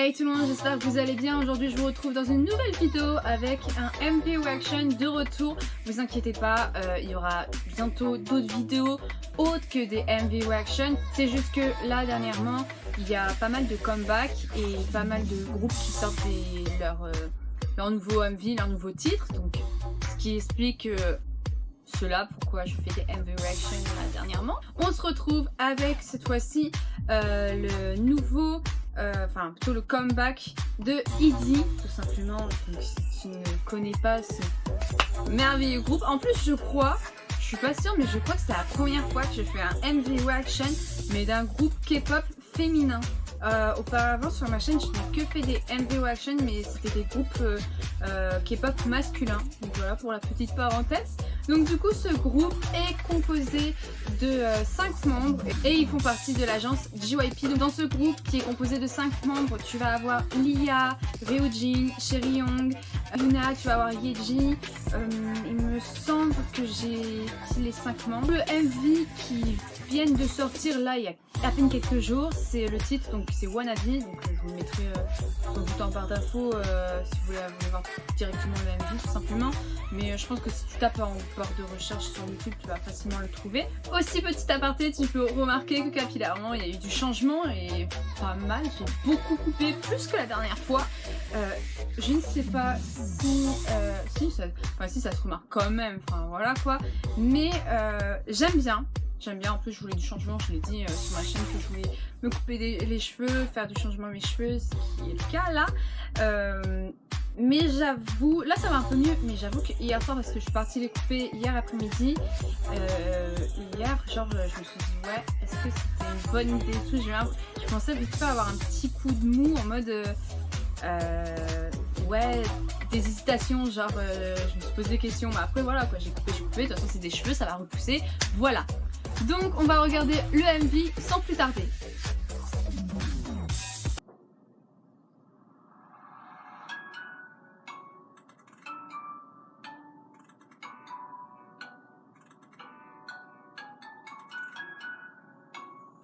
Hey tout le monde, j'espère que vous allez bien. Aujourd'hui je vous retrouve dans une nouvelle vidéo avec un MV Reaction de retour. Vous inquiétez pas, il y aura bientôt d'autres vidéos autres que des MV Reaction. C'est juste que là dernièrement il y a pas mal de comebacks et pas mal de groupes qui sortent leur nouveau MV, leur nouveau titre. Donc ce qui explique cela, pourquoi je fais des MV Reaction là dernièrement. On se retrouve avec cette fois-ci le nouveau... enfin plutôt le comeback de ITZY tout simplement. Donc, si tu ne connais pas ce merveilleux groupe, en plus je crois, je suis pas sûre mais je crois que c'est la première fois que je fais un MV Reaction mais d'un groupe K-pop féminin. Auparavant sur ma chaîne je n'ai que fait des MV Reaction mais c'était des groupes K-pop masculins. Donc voilà pour la petite parenthèse. Donc du coup ce groupe est composé de 5 membres et ils font partie de l'agence JYP. Donc dans ce groupe qui est composé de 5 membres, tu vas avoir Lia, Ryujin, Chaeryeong, Yuna, tu vas avoir Yeji. Il me semble que j'ai les 5 membres. Le MV qui viennent de sortir là il y a à peine quelques jours, c'est le titre, donc c'est Wannabe. Donc je vous le mettrai dans le bouton en barre d'infos si vous voulez voir directement le MV tout simplement. Mais je pense que si tu tapes en barre de recherche sur YouTube, tu vas facilement le trouver. Aussi, petit aparté, tu peux remarquer que capillairement, il y a eu du changement et pas mal. J'ai beaucoup coupé, plus que la dernière fois. Je ne sais pas si ça se remarque quand même, enfin voilà quoi. Mais j'aime bien. J'aime bien, en plus je voulais du changement, je l'ai dit sur ma chaîne que je voulais me couper les cheveux, faire du changement à mes cheveux, ce qui est le cas là. Mais j'avoue, là ça va un peu mieux, mais j'avoue que hier soir, parce que je suis partie les couper hier après-midi, hier genre je me suis dit ouais, est-ce que c'était une bonne idée et tout, je pensais vite fait avoir un petit coup de mou en mode ouais, des hésitations, genre je me suis posé des questions, mais après voilà quoi, j'ai coupé, de toute façon c'est des cheveux, ça va repousser, voilà. Donc on va regarder le MV sans plus tarder.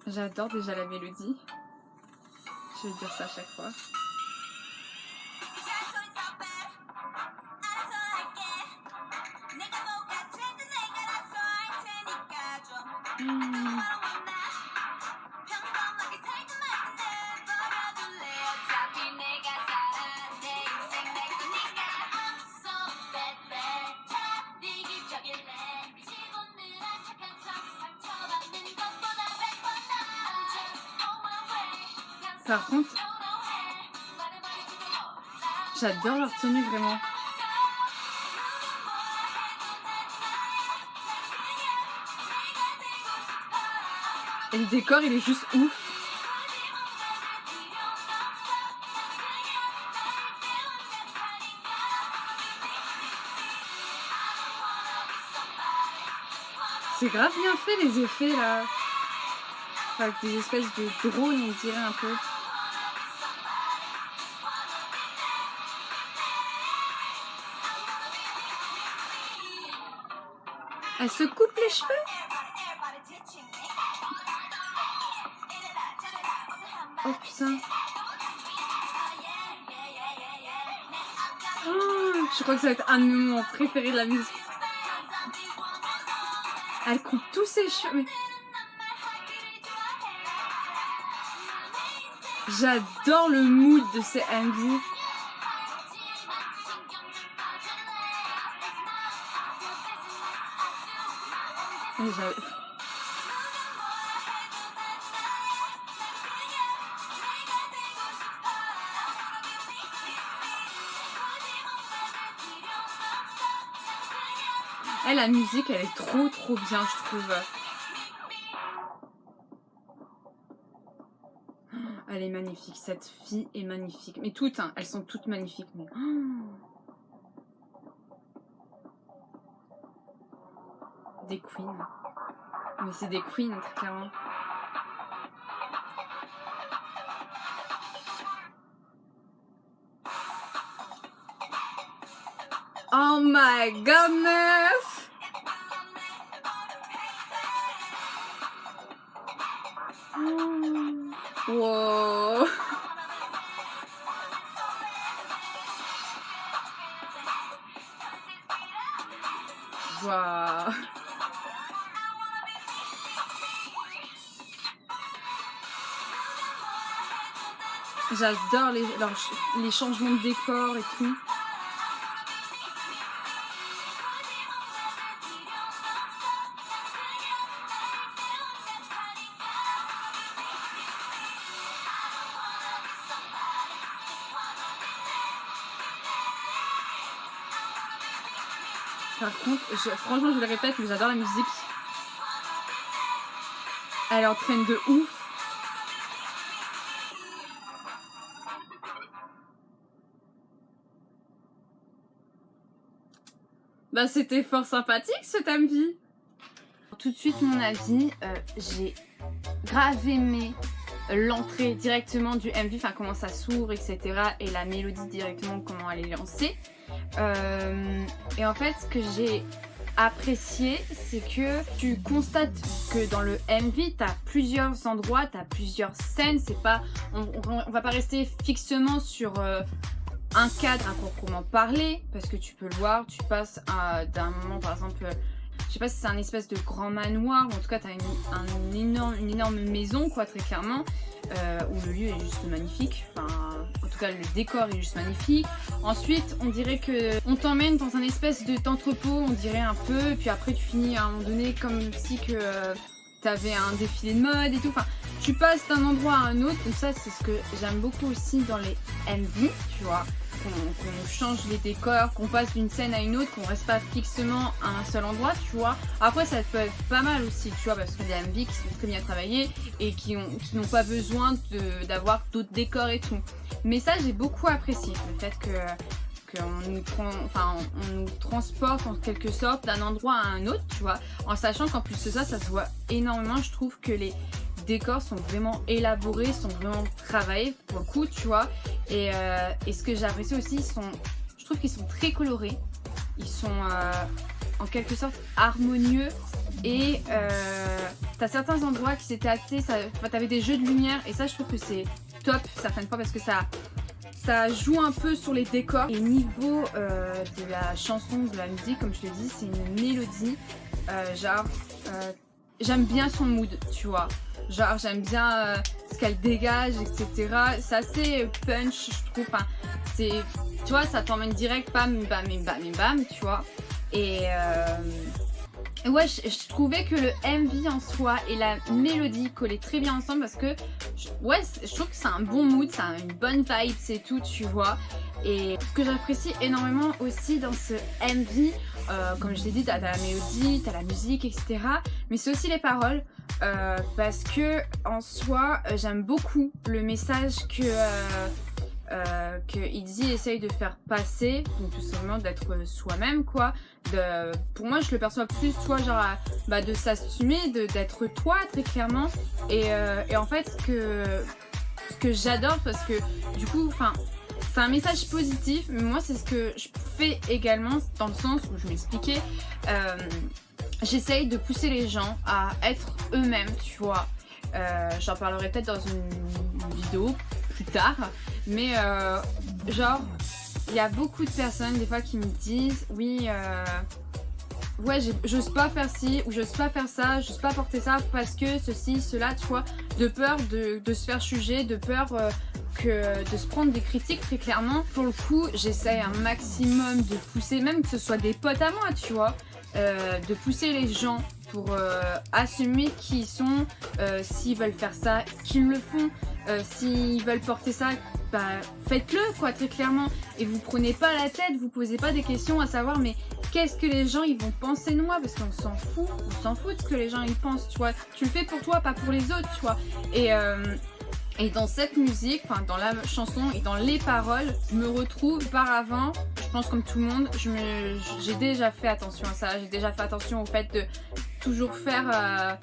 J'adore déjà la mélodie. Je vais dire ça à chaque fois. Par contre, j'adore leur tenue vraiment. Et le décor il est juste ouf. C'est grave bien fait les effets là. Avec des espèces de drones on dirait un peu. Elle se coupe les cheveux. Oh putain. Oh, je crois que ça va être un de mes moments préférés de la musique. Elle coupe tous ses cheveux. J'adore le mood de ces MV. Et la musique elle est trop bien je trouve. Elle est magnifique, cette fille est magnifique. Mais toutes, hein, elles sont toutes magnifiques. Mais... des queens. Mais c'est des queens très clairement. Oh my goodness! Wow! Waouh. J'adore les changements de décor et tout. Par contre, franchement, je le répète, mais j'adore la musique. Elle entraîne de ouf. Bah, c'était fort sympathique ce MV. Tout de suite, mon avis, j'ai grave aimé l'entrée directement du MV, enfin comment ça s'ouvre, etc. Et la mélodie directement, comment elle est lancée. Et en fait, ce que j'ai apprécié, c'est que tu constates que dans le MV, tu as plusieurs endroits, tu as plusieurs scènes. C'est pas, on va pas rester fixement sur un cadre à proprement parler, parce que tu peux le voir, tu passes d'un moment, par exemple, je sais pas si c'est un espèce de grand manoir, ou en tout cas tu as une énorme maison, quoi, très clairement, où le lieu est juste magnifique, enfin, en tout cas le décor est juste magnifique. Ensuite, on dirait que on t'emmène dans un espèce d'entrepôt, on dirait un peu, et puis après tu finis à un moment donné comme si que t'avais un défilé de mode et tout, enfin, tu passes d'un endroit à un autre, donc ça c'est ce que j'aime beaucoup aussi dans les MV, tu vois. Qu'on change les décors, qu'on passe d'une scène à une autre, qu'on reste pas fixement à un seul endroit, tu vois. Après, ça peut être pas mal aussi, tu vois, parce qu'il y a des MV qui sont très bien travaillés et qui n'ont pas besoin d'avoir d'autres décors et tout. Mais ça, j'ai beaucoup apprécié, le fait qu'on nous transporte en quelque sorte d'un endroit à un autre, tu vois, en sachant qu'en plus de ça, ça se voit énormément. Je trouve que les décors sont vraiment élaborés, sont vraiment travaillés pour le coup, tu vois. Et ce que j'apprécie aussi, je trouve qu'ils sont très colorés. Ils sont en quelque sorte harmonieux. Et t'as certains endroits qui s'étaient assez... T'avais des jeux de lumière et ça, je trouve que c'est top certaines fois parce que ça joue un peu sur les décors. Et niveau de la chanson, de la musique, comme je te dis, c'est une mélodie. J'aime bien son mood, tu vois. Genre j'aime bien ce qu'elle dégage, etc. C'est assez punch, je trouve. Enfin, tu vois, ça t'emmène direct, bam, bam, bam, bam, tu vois. Et ouais, je trouvais que le MV en soi et la mélodie collaient très bien ensemble parce que ouais, je trouve que c'est un bon mood, c'est une bonne vibe, c'est tout, tu vois. Et ce que j'apprécie énormément aussi dans ce MV, comme je l'ai dit, t'as la mélodie, t'as la musique, etc. Mais c'est aussi les paroles, parce que en soi, j'aime beaucoup le message que Itzy essaye de faire passer, donc tout simplement d'être soi-même, quoi. Pour moi, je le perçois plus, toi, genre, de s'assumer, d'être toi, très clairement. Et en fait, ce que j'adore, parce que du coup, enfin, c'est un message positif, mais moi, c'est ce que je fais également, dans le sens où je m'expliquais, j'essaye de pousser les gens à être eux-mêmes, tu vois. J'en parlerai peut-être dans une vidéo plus tard, mais genre il y a beaucoup de personnes des fois qui me disent oui ouais, j'ose pas faire ci ou j'ose pas faire ça, j'ose pas porter ça parce que ceci, cela, tu vois, de peur de se faire juger, de peur de se prendre des critiques, très clairement. Pour le coup, j'essaye un maximum de pousser, même que ce soit des potes à moi, tu vois, de pousser les gens pour assumer qui ils sont, s'ils veulent faire ça, qu'ils le font, s'ils veulent porter ça, bah faites-le, quoi, très clairement. Et vous prenez pas la tête, vous posez pas des questions à savoir mais qu'est-ce que les gens ils vont penser de moi, parce qu'on s'en fout de ce que les gens ils pensent, tu vois. Tu le fais pour toi, pas pour les autres, tu vois. Et dans cette musique, enfin dans la chanson et dans les paroles, je me retrouve auparavant, je pense comme tout le monde, j'ai déjà fait attention à ça, j'ai déjà fait attention au fait de toujours faire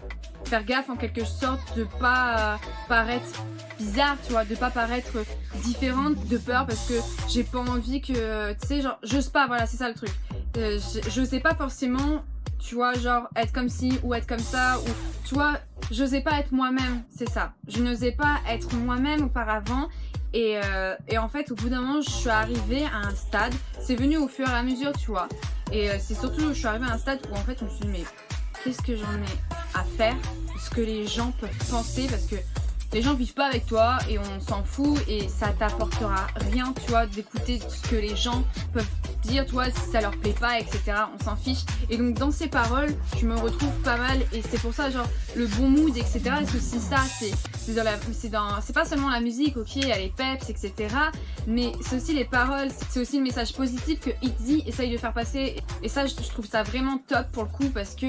gaffe en quelque sorte, de pas paraître bizarre, tu vois, de pas paraître différente, de peur, parce que j'ai pas envie que, tu sais, genre, j'ose pas, voilà, c'est ça le truc. Je sais pas forcément, tu vois, genre être comme ci ou être comme ça, ou tu vois, j'osais pas être moi-même, c'est ça. Je n'osais pas être moi-même auparavant. Et en fait, au bout d'un moment, je suis arrivée à un stade, c'est venu au fur et à mesure, tu vois. Et c'est surtout, je suis arrivée à un stade où en fait je me suis dit mais qu'est-ce que j'en ai à faire de ce que les gens peuvent penser, parce que les gens vivent pas avec toi et on s'en fout et ça t'apportera rien, tu vois, d'écouter ce que les gens peuvent dire, tu vois, si ça leur plaît pas, etc. On s'en fiche. Et donc dans ces paroles, je me retrouve pas mal et c'est pour ça, genre, le bon mood, etc. Parce que c'est ça, c'est pas seulement la musique, ok, elle est peps, etc. Mais c'est aussi les paroles, c'est aussi le message positif que Itzy essaye de faire passer. Et ça, je trouve ça vraiment top pour le coup, parce que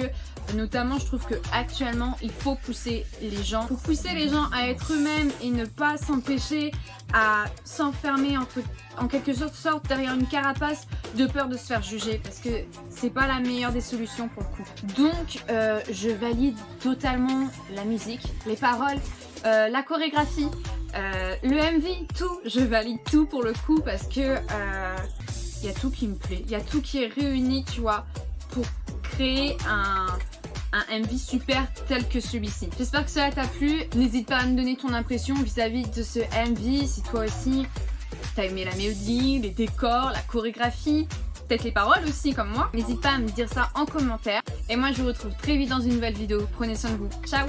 notamment, je trouve que actuellement, il faut pousser les gens. Il faut pousser les gens à être eux-mêmes et ne pas s'empêcher à s'enfermer en quelque sorte derrière une carapace de peur de se faire juger, parce que c'est pas la meilleure des solutions pour le coup. Donc je valide totalement la musique, les paroles, la chorégraphie, le MV, tout, je valide tout pour le coup, parce que y a tout qui me plaît, il y a tout qui est réuni, tu vois, pour créer un MV super tel que celui-ci. J'espère que cela t'a plu. N'hésite pas à me donner ton impression vis-à-vis de ce MV, si toi aussi t'as aimé la mélodie, les décors, la chorégraphie, peut-être les paroles aussi comme moi. N'hésite pas à me dire ça en commentaire. Et moi je vous retrouve très vite dans une nouvelle vidéo. Prenez soin de vous. Ciao!